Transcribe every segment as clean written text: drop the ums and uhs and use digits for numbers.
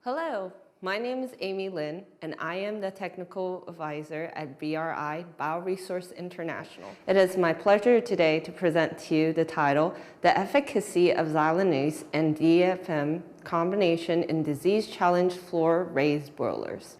Hello, my name is Amy Lin, and I am the Technical Advisor at BRI Bioresource International. It is my pleasure today to present to you the title, The Efficacy of Xylanase and DFM Combination in Disease-Challenged Floor-Raised Broilers.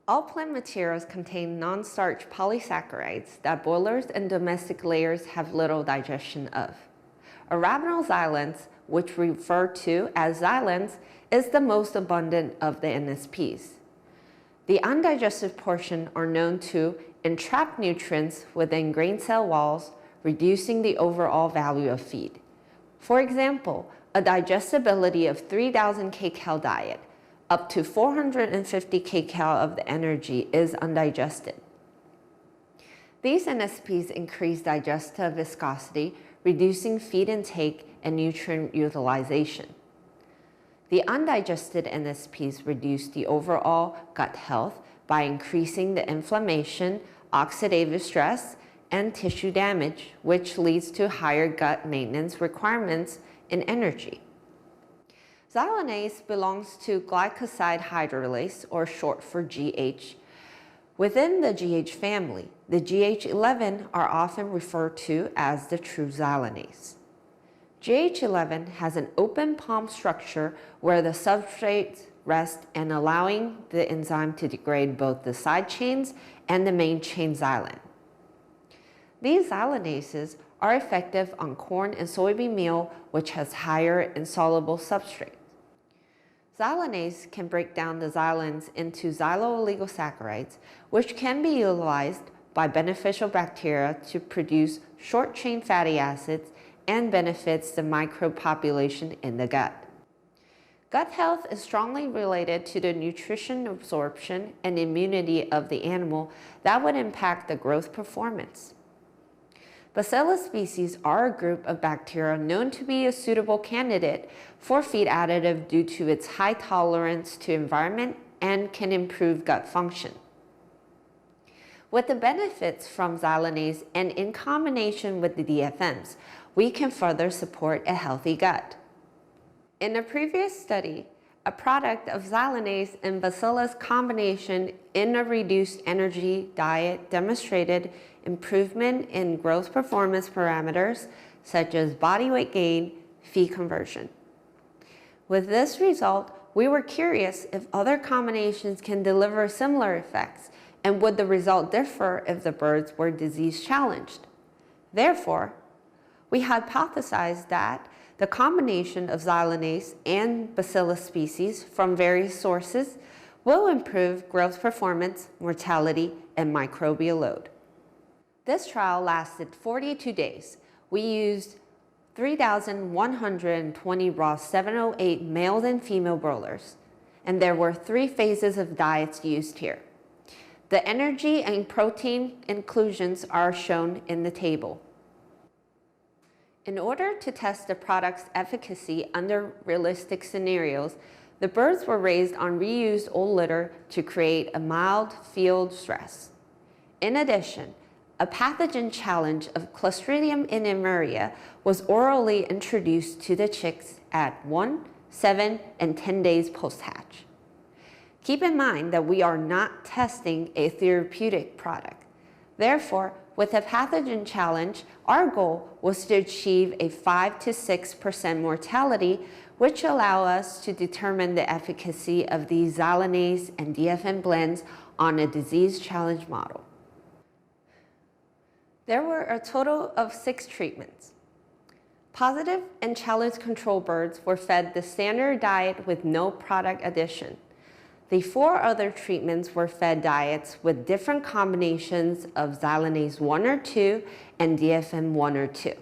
All plant materials contain non-starch polysaccharides that broilers and domestic layers have little digestion of. Arabinoxylans, which we refer to as xylans, is the most abundant of the NSPs. The undigested portion are known to entrap nutrients within grain cell walls, reducing the overall value of feed. For example, a digestibility of 3,000 kcal diet, up to 450 kcal of the energy is undigested. These NSPs increase digestive viscosity, reducing feed intake and nutrient utilization. The undigested NSPs reduce the overall gut health by increasing the inflammation, oxidative stress, and tissue damage, which leads to higher gut maintenance requirements and energy. Xylanase belongs to glycoside hydrolase, or short for GH. Within the GH family, the GH11 are often referred to as the true xylanase. GH11 has an open palm structure where the substrates rest and allowing the enzyme to degrade both the side chains and the main chain xylan. These xylanases are effective on corn and soybean meal, which has higher insoluble substrates. Xylanase can break down the xylans into xylo-oligosaccharides, which can be utilized by beneficial bacteria to produce short-chain fatty acids and benefits the microbopulation in the gut. Gut health is strongly related to the nutrition absorption and immunity of the animal that would impact the growth performance. Bacillus species are a group of bacteria known to be a suitable candidate for feed additive due to its high tolerance to environment and can improve gut function. With the benefits from xylanase and in combination with the DFMs, we can further support a healthy gut. In a previous study, a product of xylanase and bacillus combination in a reduced energy diet demonstrated improvement in growth performance parameters such as body weight gain, feed conversion. With this result, we were curious if other combinations can deliver similar effects, and would the result differ if the birds were disease challenged. Therefore, we hypothesized that the combination of xylanase and bacillus species from various sources will improve growth performance, mortality, and microbial load. This trial lasted 42 days. We used 3,120 raw 708 male and female broilers, and there were 3 phases of diets used here. The energy and protein inclusions are shown in the table. In order to test the product's efficacy under realistic scenarios, the birds were raised on reused old litter to create a mild field stress. In addition, a pathogen challenge of Clostridium innemoria was orally introduced to the chicks at 1, 7, and 10 days post-hatch. Keep in mind that we are not testing a therapeutic product. Therefore, with a pathogen challenge, our goal was to achieve a 5 to 6% mortality, which allow us to determine the efficacy of these xylanase and DFM blends on a disease challenge model. There were a total of 6 treatments. Positive and challenge control birds were fed the standard diet with no product addition. The 4 other treatments were fed diets with different combinations of xylanase 1 or 2 and DFM 1 or 2.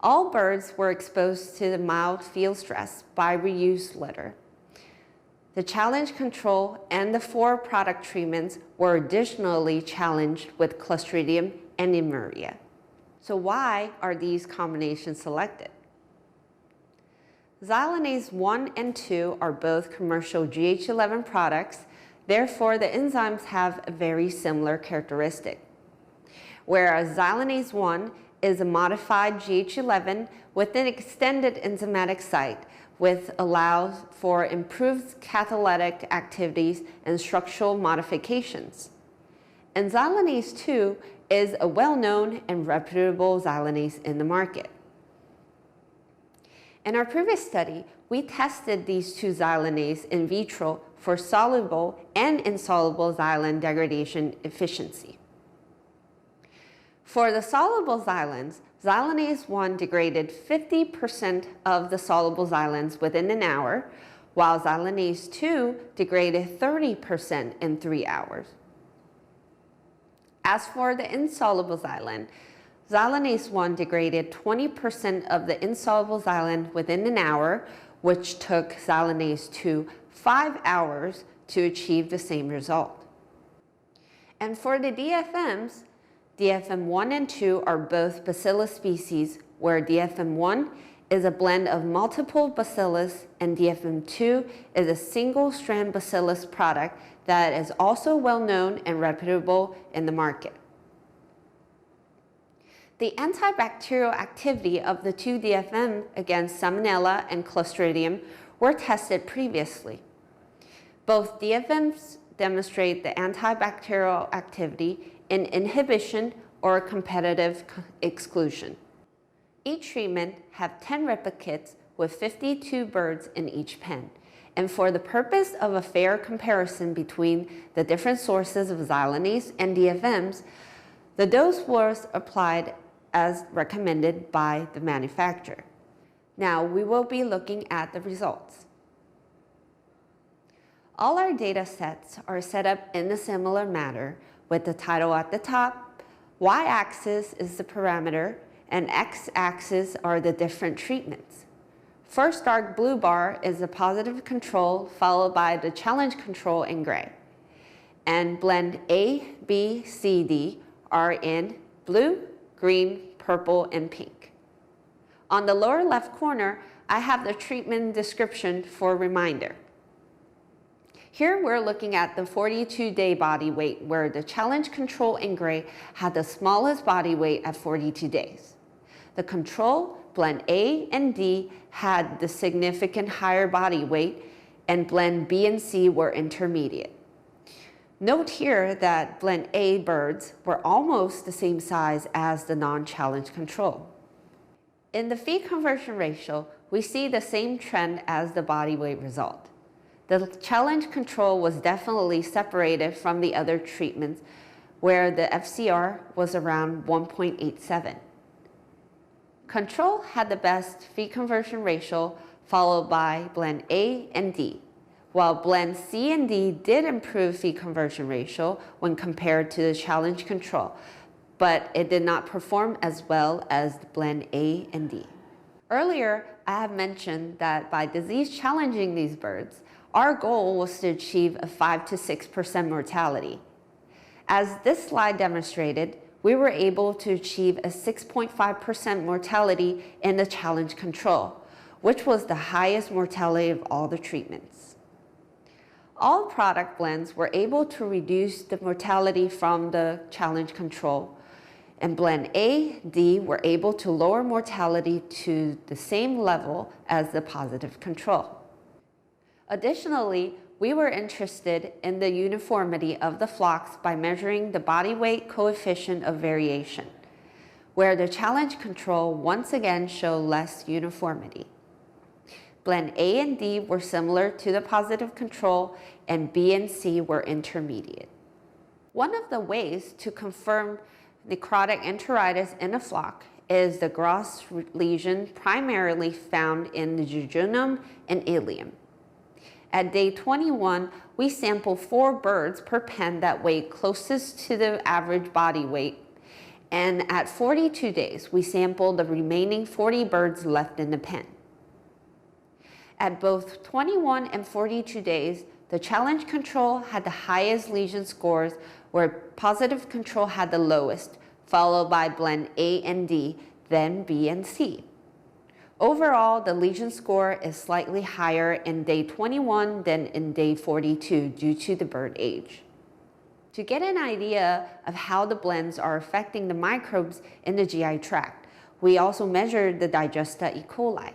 All birds were exposed to the mild field stress by reused litter. The challenge control and the 4 product treatments were additionally challenged with Clostridium innemoria. So why are these combinations selected? Xylanase 1 and 2 are both commercial GH11 products, therefore the enzymes have a very similar characteristic. Whereas Xylanase 1 is a modified GH11 with an extended enzymatic site, which allows for improved catalytic activities and structural modifications. And Xylanase 2 is a well-known and reputable xylanase in the market. In our previous study, we tested these two xylanases in vitro for soluble and insoluble xylan degradation efficiency. For the soluble xylans, Xylanase 1 degraded 50% of the soluble xylans within an hour, while Xylanase 2 degraded 30% in 3 hours. As for the insoluble xylan, Xylanase 1 degraded 20% of the insoluble xylan within an hour, which took Xylanase 2 5 hours to achieve the same result. And for the DFMs, DFM 1 and 2 are both bacillus species, where DFM 1 is a blend of multiple bacillus and DFM 2 is a single-strand bacillus product that is also well known and reputable in the market. The antibacterial activity of the two DFM against Salmonella and Clostridium were tested previously. Both DFMs demonstrate the antibacterial activity in inhibition or competitive exclusion. Each treatment have 10 replicates with 52 birds in each pen. And for the purpose of a fair comparison between the different sources of Xylanase and DFMs, the dose was applied as recommended by the manufacturer. Now we will be looking at the results. All our data sets are set up in a similar manner with the title at the top, y-axis is the parameter, and x-axis are the different treatments. First dark blue bar is the positive control, followed by the challenge control in gray. And blend A, B, C, D are in blue, green, purple, and pink. On the lower left corner, I have the treatment description for a reminder. Here we're looking at the 42-day body weight, where the challenge control in gray had the smallest body weight at 42 days. The control, blend A and D, had the significant higher body weight, and blend B and C were intermediate. Note here that blend A birds were almost the same size as the non-challenge control. In the feed conversion ratio, we see the same trend as the body weight result. The challenge control was definitely separated from the other treatments, where the FCR was around 1.87. Control had the best feed conversion ratio, followed by blend A and D, while blend C and D did improve feed conversion ratio when compared to the challenge control, but it did not perform as well as blend A and D. Earlier, I have mentioned that by disease challenging these birds, our goal was to achieve a 5 to 6% mortality. As this slide demonstrated, we were able to achieve a 6.5% mortality in the challenge control, which was the highest mortality of all the treatments. All product blends were able to reduce the mortality from the challenge control, and blend A, D were able to lower mortality to the same level as the positive control. Additionally, we were interested in the uniformity of the flocks by measuring the body weight coefficient of variation, where the challenge control once again showed less uniformity. Blend A and D were similar to the positive control, and B and C were intermediate. One of the ways to confirm necrotic enteritis in a flock is the gross lesion primarily found in the jejunum and ileum. At day 21, we sampled 4 birds per pen that weighed closest to the average body weight, and at 42 days, we sampled the remaining 40 birds left in the pen. At both 21 and 42 days, the challenge control had the highest lesion scores, where positive control had the lowest, followed by blend A and D, then B and C. Overall, the lesion score is slightly higher in day 21 than in day 42 due to the bird age. To get an idea of how the blends are affecting the microbes in the GI tract, we also measured the Digesta E. coli.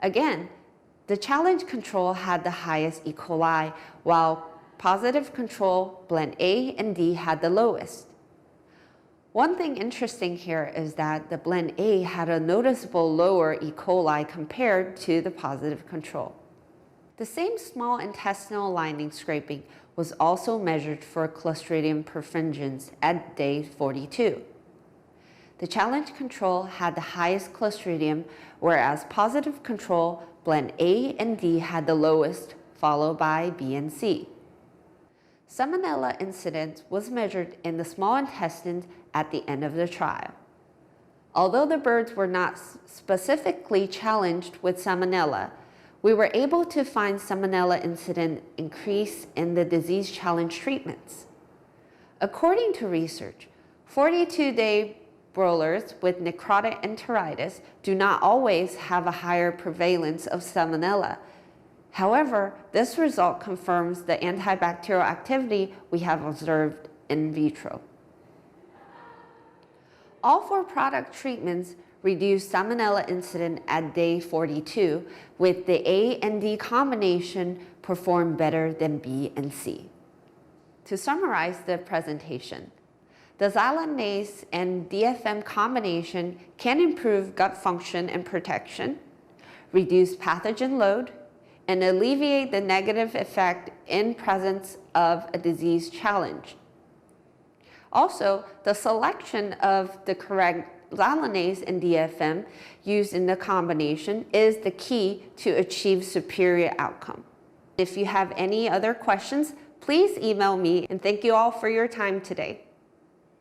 Again, The challenge control had the highest E. coli, while positive control, blend A and D, had the lowest. One thing interesting here is that the blend A had a noticeable lower E. coli compared to the positive control. The same small intestinal lining scraping was also measured for Clostridium perfringens at day 42. The challenge control had the highest Clostridium, whereas positive control, blend A and D, had the lowest, followed by B and C. Salmonella incidence was measured in the small intestines at the end of the trial. Although the birds were not specifically challenged with Salmonella, we were able to find Salmonella incidence increase in the disease challenge treatments. According to research, 42-day broilers with necrotic enteritis do not always have a higher prevalence of Salmonella. However, this result confirms the antibacterial activity we have observed in vitro. All 4 product treatments reduced Salmonella incidence at day 42, with the A and D combination performed better than B and C. To summarize the presentation, the Xylanase and DFM combination can improve gut function and protection, reduce pathogen load, and alleviate the negative effect in presence of a disease challenge. Also, the selection of the correct Xylanase and DFM used in the combination is the key to achieve superior outcome. If you have any other questions, please email me, and thank you all for your time today.